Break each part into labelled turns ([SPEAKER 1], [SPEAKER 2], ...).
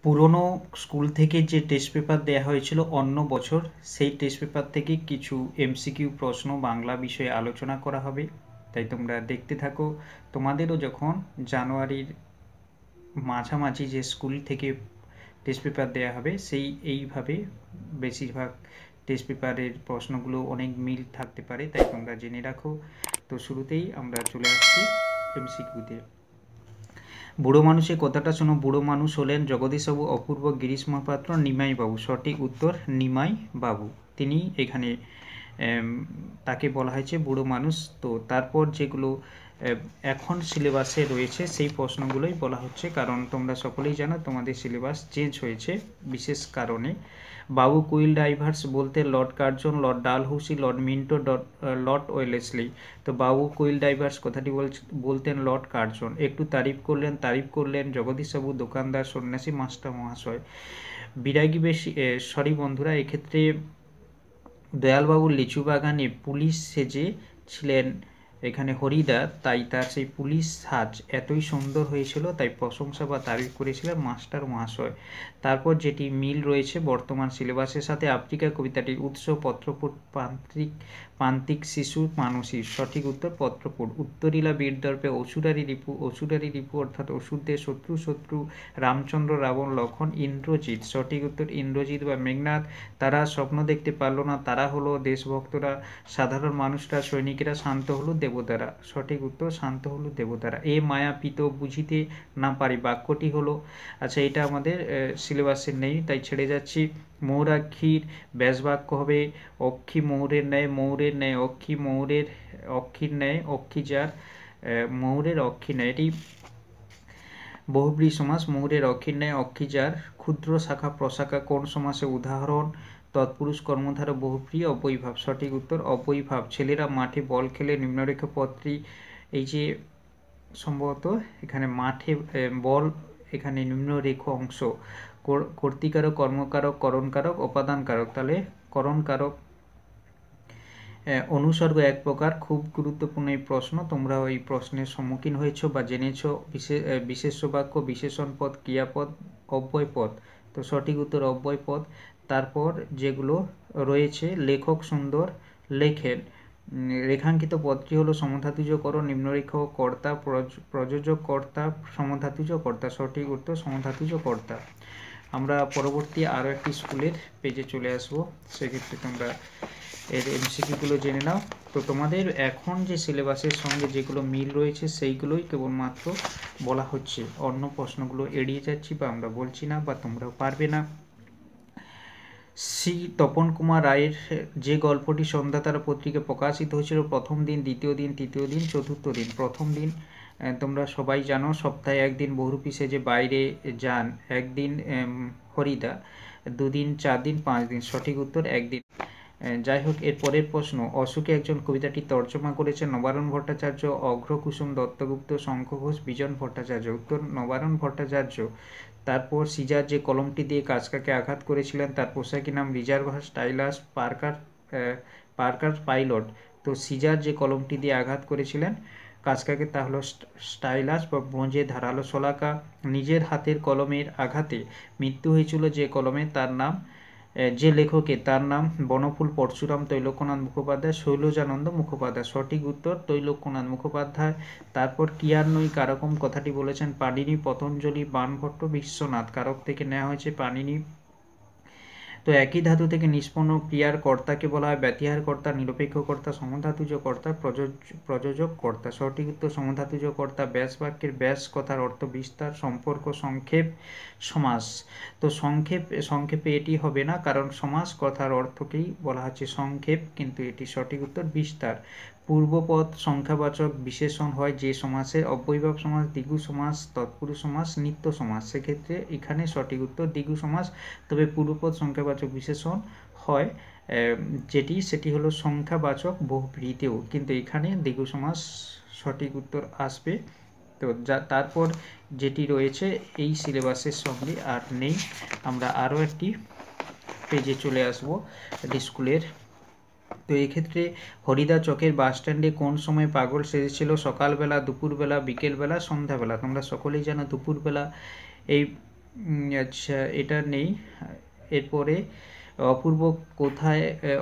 [SPEAKER 1] পুরনো স্কুল থেকে যে টেস্ট পেপার দেওয়া হয়েছিল অন্য বছর, সেই টেস্ট পেপার থেকে কিছু এমসিকিউ প্রশ্ন বাংলা বিষয়ে আলোচনা করা হবে। তাই তোমরা দেখতে থাকো। তোমাদেরও যখন জানুয়ারির মাঝামাঝি যে স্কুল থেকে টেস্ট পেপার দেওয়া হবে, সেই এইভাবে বেশিরভাগ টেস্ট পেপারের প্রশ্নগুলো অনেক মিল থাকতে পারে, তাই তোমরা জেনে রাখো। তো শুরুতেই আমরা চলে আসছি এমসিকিউতে। বুড়ো মানুষের কথাটা শোনো। বুড়ো মানুষ হলেন জগদীশবাবু, অপূর্ব, গিরিশ মহাপাত্র, নিমাই বাবু। সঠিক উত্তর নিমাই বাবু। তিনি এখানে তাকে বলা হয়েছে বুড়ো মানুষ। তো তারপর যেগুলো এখন সিলেবাসে রয়েছে সেই প্রশ্নগুলোই বলা হচ্ছে, কারণ তোমরা সকলেই জানো তোমাদের সিলেবাস চেঞ্জ হয়েছে বিশেষ কারণে। বাবু কুইল ডাইভার্স বলতে Lord Curzon, Lord Dalhousie, Lord Minto, Lord Wellesley. তো বাবু কুইল ডাইভার্স কথাটি বলতেন লর্ড কার্জন। একটু তারিফ করলেন জগদীশবাবু, দোকানদার, সন্ন্যাসী, মাস্টার মহাশয়। বিরাগী বেশি সরি বন্ধুরা, এক্ষেত্রে দয়ালবাবুর লিচু বাগানে পুলিশ সেজে ছিলেন এখানে হরিদা, তাই তার সেই পুলিশ সাজ এতই সুন্দর হয়েছিল, তাই প্রশংসা বা তারিফ করেছিলেন মাস্টার মহাশয়। তারপর যেটি মিল রয়েছে বর্তমান সিলেবাসের সাথে, আফ্রিকা কবিতাটির উৎস পত্রপুট, প্রান্তিক শিশু মানসী। সঠিক উত্তর পত্রপুট। উত্তরীলা বীরদর্পে অসুরারি রিপু অর্থাৎ অসুরদের শত্রু, রামচন্দ্র, রাবণ, লক্ষণ, ইন্দ্রজিৎ। সঠিক উত্তর ইন্দ্রজিৎ বা মেঘনাদ। তারা স্বপ্ন দেখতে পারল না, তারা হলো দেশভক্তরা, সাধারণ মানুষরা, সৈনিকেরা, শান্ত হলো দেবতারা। সঠিক উত্তর শান্ত হলো দেবতারা। এ মায়া পিত বুঝিতে না পারি বাক্যটি হলো, আচ্ছা এটা আমাদের সিলেবাসে নেই তাই ছেড়ে যাচ্ছি। মৌরাক্ষীর ব্যাসবাক্য হবে অক্ষী মৌরের ন্যায়, মৌরের ন্যায় অক্ষী, অক্ষীর ন্যায় অক্ষী যার, মৌরের অক্ষী ন্যায়। এটি বহুব্রী সমাস। মৌরের অক্ষীর ন্যায় অক্ষী যার। ক্ষুদ্র শাখা প্রশাখা কোন সমাসে উদাহরণ? তৎপুরুষ কর্মধারা বহুব্রী অবৈভাব। সঠিক উত্তর অবৈভাব। ছেলেরা মাঠে বল খেলে নিম্নরেখ পদটি, এই যে সম্ভবত এখানে মাঠে বল, এখানে নিম্নরেখ অংশ কর্তৃকারক, কর্মকারক, করণকারক, উপাদানকারক। তাহলে করণকারক। অনুসর্গ এক প্রকার। খুব গুরুত্বপূর্ণ এই প্রশ্ন, তোমরা এই প্রশ্নের সম্মুখীন হয়েছো বা জেনেছো। বিশেষ্য বাক্য, বিশেষণ পদ, ক্রিয়াপদ, অব্যয় পদ। তো সঠিক উত্তর অব্যয় পদ। তারপর যেগুলো রয়েছে, লেখক সুন্দর লেখেন। রেখাঙ্কিত পদটি হলো সমধাতুজ করণ, নিম্নরেখ কর্তা, প্রযোজক কর্তা, সমধাতুজ কর্তা। সঠিক উত্তর সমধাতুজ কর্তা। আমরা পরবর্তী আরও একটি স্কুলের পেজে চলে আসবো, সেক্ষেত্রে তোমরা এর এমসিকিউগুলো জেনে নাও। তো তোমাদের এখন যে সিলেবাসের সঙ্গে যেগুলো মিল রয়েছে সেইগুলোই কেবলমাত্র বলা হচ্ছে, অন্য প্রশ্নগুলো এড়িয়ে যাচ্ছি বা আমরা বলছি না বা তোমরাও পারবে না। শ্রী তপন কুমার রায়ের যে গল্পটি সন্ধ্যাতারা পত্রিকায় প্রকাশিত হয়েছিল, প্রথম দিন, দ্বিতীয় দিন, তৃতীয় দিন, চতুর্থ দিন। প্রথম দিন তোমরা সবাই জানো, সপ্তাহে একদিন বহুরূপী সেজে বাইরে যান, একদিন হরিদা, দুদিন, 4 দিন, 5 দিন। সঠিক উত্তর একদিন। যাই হোক, এর পরের প্রশ্ন, অশোকে একজন কবিতাটি তর্জমা করেছেন নবারুণ ভট্টাচার্য, অঘ্রকুসুম দত্তগুপ্ত, শঙ্খ ঘোষ, বিজন ভট্টাচার্য। উত্তর নবারুণ ভট্টাচার্য। তারপর সিজার যে কলমটি দিয়ে কাজকাকে আঘাত করেছিলেন তার পোশাকি নাম রিজার্ভার, স্টাইলাস, পার্কার পাইলট। তো সিজার যে কলমটি দিয়ে আঘাত করেছিলেন কাজকাকে তা হলো স্টাইলাস বা ব্রোঞ্জে ধারালো শলাকা। নিজের হাতের কলমের আঘাতে মৃত্যু হয়েছিল যে কলমে, তার নাম, যে লেখকের, তার নাম বনফুল পরশুরাম, তৈলক্যনাথ মুখোপাধ্যায়, শৈলজানন্দ মুখোপাধ্যায়। সঠিক উত্তর তৈলক্যনাথ মুখোপাধ্যায়। তারপর কিয়ার কারকম কথাটি বলেছেন পাণিনি, পতঞ্জলি, বাণভট্ট, বিশ্বনাথ। কারক থেকে নেওয়া হয়েছে পাণিনি। তো একই ধাতু থেকে নিষ্পন্ন ক্রিয়ার কর্তাকে বলা হয় ব্যতিহার কর্তা, নিরপেক্ষ কর্তা, সমধাতুজ কর্তা, প্রযোজক কর্তা। সঠিক উত্তর সমধাতুজ কর্তা। ব্যাস বাক্যের ব্যাস কথার অর্থ বিস্তার, সম্পর্ক, সংক্ষেপ, সমাস। তো সংক্ষেপে এটি হবে না, কারণ সমাস কথার অর্থকেই বলা হচ্ছে সংক্ষেপ, কিন্তু এটি সঠিক উত্তর বিস্তার। পূর্বপদ সংখ্যাবাচক বিশেষণ হয় যে সমাসের, অব্যয়ভাব সমাস, দ্বিগু সমাস, তৎপুরুষ সমাস, নিত্য সমাস। সেক্ষেত্রে এখানে সঠিক উত্তর দ্বিগু সমাস। তবে পূর্বপদ সংখ্যাবাচক বিশেষণ হয় সেটি হলো সংখ্যাবাচক বহুব্রীতেও, কিন্তু এখানে দ্বিগু সমাস সঠিক উত্তর আসবে। তো তারপর যেটি রয়েছে এই সিলেবাসের সঙ্গে আর নেই। আমরা আরও একটি পেজে চলে আসবো স্কুলের। তো এক্ষেত্রে হরিদা চকের বাসস্ট্যান্ডে কোন সময় পাগল সেজেছিল? সকালবেলা, দুপুরবেলা, বিকেলবেলা, সন্ধ্যাবেলা। তোমরা সকলেই জানো দুপুরবেলা। এই আচ্ছা, এটা নেই। এরপরে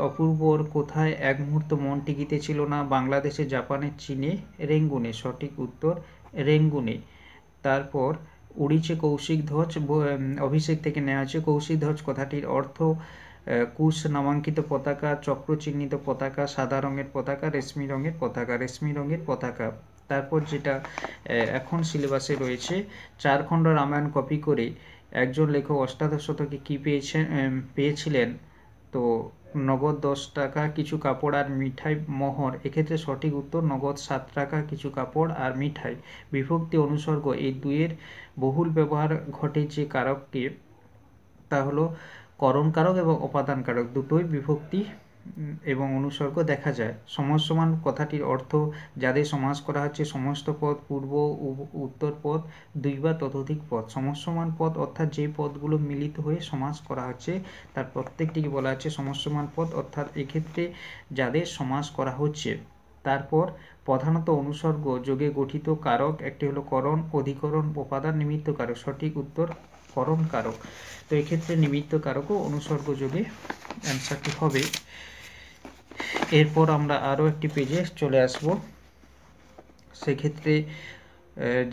[SPEAKER 1] অপূর্বর কোথায় এক মুহূর্ত মন টিকিতেছিল না? বাংলাদেশে, জাপানে, চীনে, রেঙ্গুনে। সঠিক উত্তর রেঙ্গুনে। তারপর উড়িছে কৌশিক ধ্বজ, অভিষেক থেকে নেওয়া হয়েছে। কৌশিক ধ্বজ কথাটির অর্থ কুশ নামাঙ্কিত পতাকা, চক্র চিহ্নিত পতাকা, সাদা রঙের পতাকা, রেশমি রঙের পতাকা। রেশমি রঙের পতাকা। তারপর যেটা এখন সিলেবাসে রয়েছে, 4 খণ্ড রামায়ণ কপি করে একজন লেখক অষ্টাদশ শতকে কী পেয়েছিলেন? তো নগদ 10 টাকা, কিছু কাপড় আর মিঠাই, মোহর। এক্ষেত্রে সঠিক উত্তর নগদ 7 টাকা, কিছু কাপড় আর মিঠাই। বিভক্তি অনুসর্গ এই দুইয়ের বহুল ব্যবহার ঘটে যে কারককে, তা হলো করণ কারক এবং অপাদান কারক, দুটোই বিভক্তি এবং অনুসর্গ দেখা যায়। সমাস কথাটির অর্থ যাদের সমাস করা হচ্ছে সমস্ত পদ, পূর্ব উত্তর পদ, 2 বা ততোধিক পদ। সমস্যমান পদ অর্থাৎ যে পদগুলো মিলিত হয়ে সমাস করা হচ্ছে তার প্রত্যেকটিকে বলা হচ্ছে সমস্যমান পদ, অর্থাৎ এক্ষেত্রে যাদের সমাস করা হচ্ছে। তারপর প্রধানত অনুসর্গ যোগে গঠিত কারক, একটি হলো করণ, অধিকরণ, উপাদান, নিমিত্ত কারক। সঠিক উত্তর করণ কারক। তো এক্ষেত্রে নিমিত্ত কারক ও অনুসর্গ যোগে অ্যান্সারটি হবে। এরপর আমরা আরও একটি পেজে চলে আসব। সেক্ষেত্রে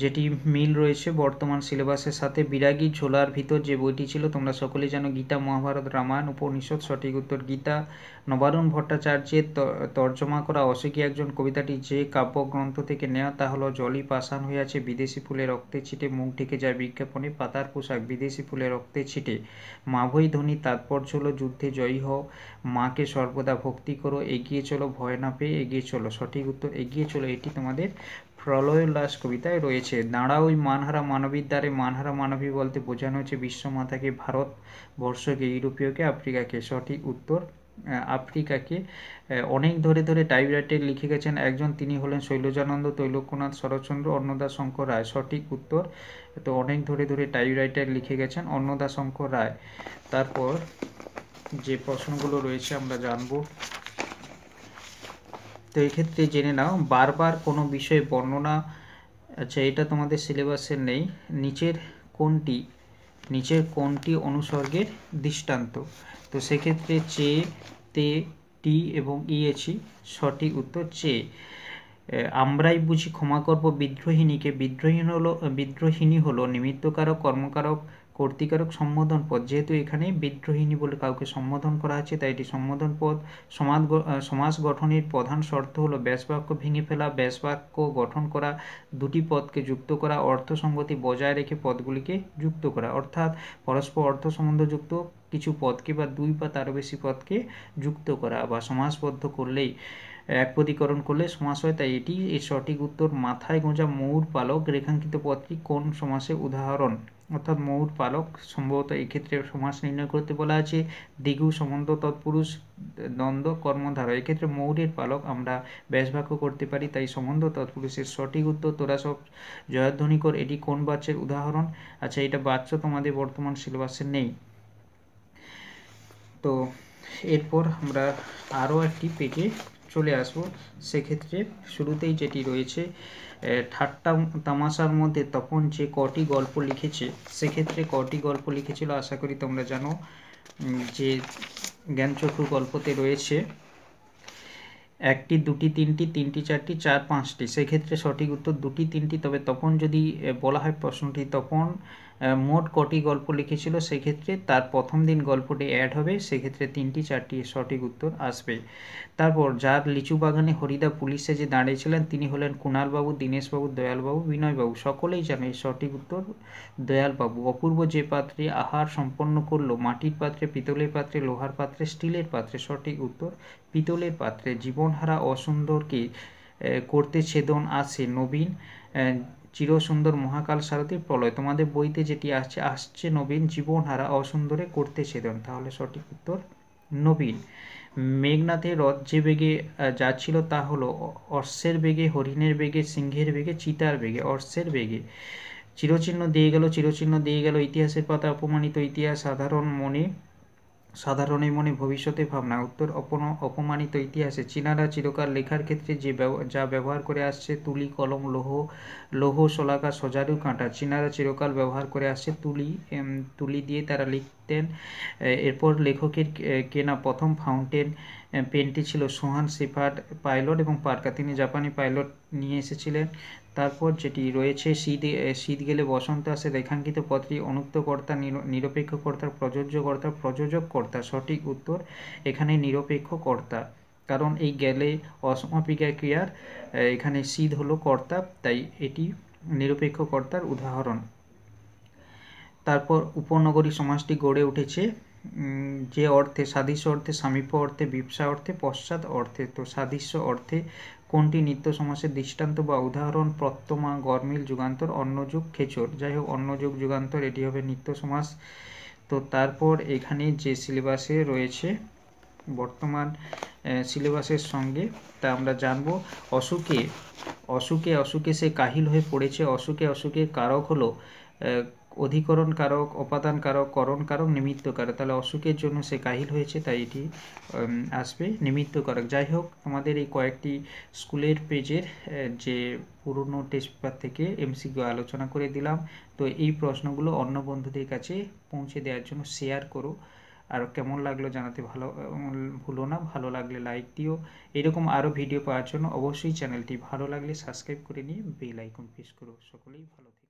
[SPEAKER 1] যেটি মিল রয়েছে বর্তমান সিলেবাসের সাথে, বিরাগী ঝোলার ভিতর যে বইটি ছিল তোমরা সকলেই জানো, গীতা, মহাভারত, রামায়ণ, উপনিষদ। সঠিক উত্তর গীতা। নবারুণ ভট্টাচার্যের তর্জমা করা অসুখী একজন কবিতাটি যে কাব্যগ্রন্থ থেকে নেওয়া, তা হলো জলই পাষাণ হইয়াছে, বিদেশি ফুলে রক্তে ছিটে, মুখ ঢেকে যায় বিজ্ঞাপনে, পাতার পোশাক, বিদেশি ফুলে রক্তে ছিটে। মাভৈ ধ্বনি তাৎপর্য হলো যুদ্ধে জয়ী হও, মাকে সর্বদা ভক্তি করো, এগিয়ে চলো ভয় না পেয়ে, এগিয়ে চলো। সঠিক উত্তর এগিয়ে চলো। এটি তোমাদের প্রলয় উল্লাস কবিতায় রয়েছে। দাঁড়া ওই মানহারা মানবীর দ্বারে, মানহারা মানবী বলতে বোঝানো হচ্ছে বিশ্বমাতাকে, ভারতবর্ষকে, ইউরোপীয়কে, আফ্রিকাকে। সঠিক উত্তর আফ্রিকাকে। অনেক ধরে ধরে টাইপরাইটারে লিখে গেছেন একজন, তিনি হলেন শৈলজানন্দ, তৈলক্যনাথ, শরৎচন্দ্র, অন্নদাশঙ্কর রায়। সঠিক উত্তর। তো অনেক ধরে ধরে টাইপরাইটার লিখে গেছেন অন্নদাশঙ্কর রায়। তারপর যে প্রশ্নগুলো রয়েছে আমরা জানবো। তো এক্ষেত্রে জেনে নাও, বারবার কোনো বিষয়ে বর্ণনা। আচ্ছা, এটা তোমাদের সিলেবাসে নেই। নিচের কোনটি অনুসর্গের দৃষ্টান্ত? তো সেক্ষেত্রে চে, তে, টি এবং ইয়েছি। সঠিক উত্তর চে। আমরাই বুঝি ক্ষমা করব বিদ্রোহিণীকে, বিদ্রোহিণী হলো নিমিত্তকারক, কর্মকারক, কর্তৃকারক, সম্বোধন পদ। যেহেতু এখানে বিদ্রোহিণী বলে কাউকে সম্বোধন করা হচ্ছে তাই এটি সম্বোধন পদ। সমাস গঠনের প্রধান শর্ত হলো ব্যাসবাক্য ভেঙে ফেলা, ব্যাসবাক্য গঠন করা, দুটি পদকে যুক্ত করা, অর্থসঙ্গতি বজায় রেখে পদগুলিকে যুক্ত করা, অর্থাৎ পরস্পর অর্থ সম্বন্ধযুক্ত কিছু পদকে বা 2 বা তারও বেশি পদকে যুক্ত করা, বা সমাসবদ্ধ করলেই, একপদীকরণ করলে সমাস হয়, তাই এটি এর সঠিক উত্তর। মাথায় গোঁজা ময়ূর পালক রেখাঙ্কিত পদটি কোন সমাসের উদাহরণ? অর্থাৎ ময়ূর পালক সম্ভবত এক্ষেত্রে সমাস নির্ণয় করতে বলা আছে। দ্বিগু সম্বন্ধ তৎপুরুষ দ্বন্দ্ব কর্মধারয়, এক্ষেত্রে ময়ূরের পালক আমরা ব্যাসবাক্য করতে পারি, তাই সম্বন্ধ তৎপুরুষের সঠিক উত্তর। তোরা সব জয়ধ্বনি কর, এটি কোন বাচ্যের উদাহরণ? আচ্ছা, এটা বাচ্য তোমাদের বর্তমান সিলেবাসে নেই। তো এরপর আমরা আরও একটি পেজে চলে আসব। সেক্ষেত্রে শুরুতেই যেটি রয়েছে, ঠাট্টা তামাশার মধ্যে তপন যে কটি গল্প লিখেছে, সেক্ষেত্রে কটি গল্প লিখেছিল আশা করি তোমরা জানো, যে জ্ঞানচক্ষু গল্পতে রয়েছে 1টি, 2টি, 3টি, 3টি, 4টি, 4, 5টি। সেক্ষেত্রে সঠিক উত্তর 2টি, 3টি। তবে তপন যদি বলা হয় প্রশ্নটি, তপন মোট কটি গল্প লিখেছিল, সেক্ষেত্রে তার প্রথম দিন গল্পটি অ্যাড হবে, সেক্ষেত্রে 3টি, 4টি সঠিক উত্তর আসবে। তারপর যার লিচু বাগানে হরিদা পুলিশে যে দাঁড়িয়েছিলেন তিনি হলেন কুণালবাবু, দীনেশবাবু, দয়ালবাবু, বিনয়বাবু। সকলেই জানে সঠিক উত্তর দয়ালবাবু। অপূর্ব যে পাত্রে আহার সম্পন্ন করলো, মাটির পাত্রে, পিতলের পাত্রে, লোহার পাত্রে, স্টিলের পাত্রে। সঠিক উত্তর পিতলের পাত্রে। জীবনহারা অসুন্দরকে করতে ছেদন আসে নবীন, চিরসুন্দর মহাকাল সারথী প্রলয়। তোমাদের বইতে যেটি আসছে নবীন, জীবনহারা অসুন্দরে করতে ছেদন, তাহলে সঠিক উত্তর নবীন। মেঘনাথের রথ যে বেগে যাচ্ছিল তা হলো অশ্বের বেগে, হরিণের বেগে, সিংহের বেগে, চিতার বেগে। অশ্বের বেগে। চিরচিহ্ন দিয়ে গেল, চিরচিহ্ন দিয়ে গেল, ইতিহাসের পাতা অপমানিত ইতিহাস, সাধারণ মনে সাধারণের মনে ভবিষ্যতের ভাবনা। উত্তর অপমানিত ইতিহাসে। চীনারা চিরকাল লেখার ক্ষেত্রে যা ব্যবহার করে আসছে তুলি, কলম, লৌহ শলাকা, সজারু, কাঁটা। চীনারা চিরকাল ব্যবহার করে আসছে তুলি দিয়ে তারা লিখতেন। এরপর লেখকের কেনা প্রথম ফাউন্টেন পেনটি ছিল সোহান শেফার্ড পাইলট এবং পার্কার। তিনি জাপানি পাইলট নিয়ে এসেছিলেন। তারপর যেটি রয়েছে, শীত গেলে বসন্ত আসে। রেখাঙ্কিত পথটি অনুক্তকর্তা, নিরপেক্ষকর্তা, প্রযোজককর্তা। সঠিক উত্তর এখানে নিরপেক্ষকর্তা, কারণ এই গেলে অসমাপিকা ক্রিয়ার এখানে শীত হলো কর্তা, তাই এটি নিরপেক্ষকর্তার উদাহরণ। তারপর উপনগরী সমাজটি গড়ে উঠেছে যে অর্থে, সাদৃশ্য অর্থে, সামীপ্য অর্থে, বিপসা অর্থে, পশ্চাৎ অর্থে। তো সাদৃশ্য অর্থে কোনটি নিত্য সমাসের দৃষ্টান্ত বা উদাহরণ? প্রত্যমা, গরমিল, যুগান্তর, অন্যযুগ, খেচর। যাই হোক, অন্যযুগ, যুগান্তর এটি হবে নিত্য সমাস। তো তারপর এখানে যে সিলেবাসে রয়েছে বর্তমান সিলেবাসের সঙ্গে, তা আমরা জানব। অসুখে সে কাহিল হয়ে পড়েছে। অসুখে কারক হলো অধিকরণ কারক, অপাদান কারক, করণ কারক, নিমিত্ত কারক। তাহলে অসুখের জন্য সে কাহিল হয়েছে, তাই এটি আসবে নিমিত্ত কারক। যাই হোক, তোমাদের এই কয়েকটি স্কুলের পেজের যে পুরনো টেস্ট পেপার থেকে এমসিকিউ আলোচনা করে দিলাম। তো এই প্রশ্নগুলো অন্য বন্ধুদের কাছে পৌঁছে দেওয়ার জন্য শেয়ার করো। আর কেমন লাগলো জানাতে ভুলো না। ভালো লাগলে লাইক দিও। এরকম আরও ভিডিও পাওয়ার জন্য অবশ্যই চ্যানেলটি ভালো লাগলে সাবস্ক্রাইব করে নিয়ে বেল আইকন প্রেস করো। সকলেই ভালো থেকো।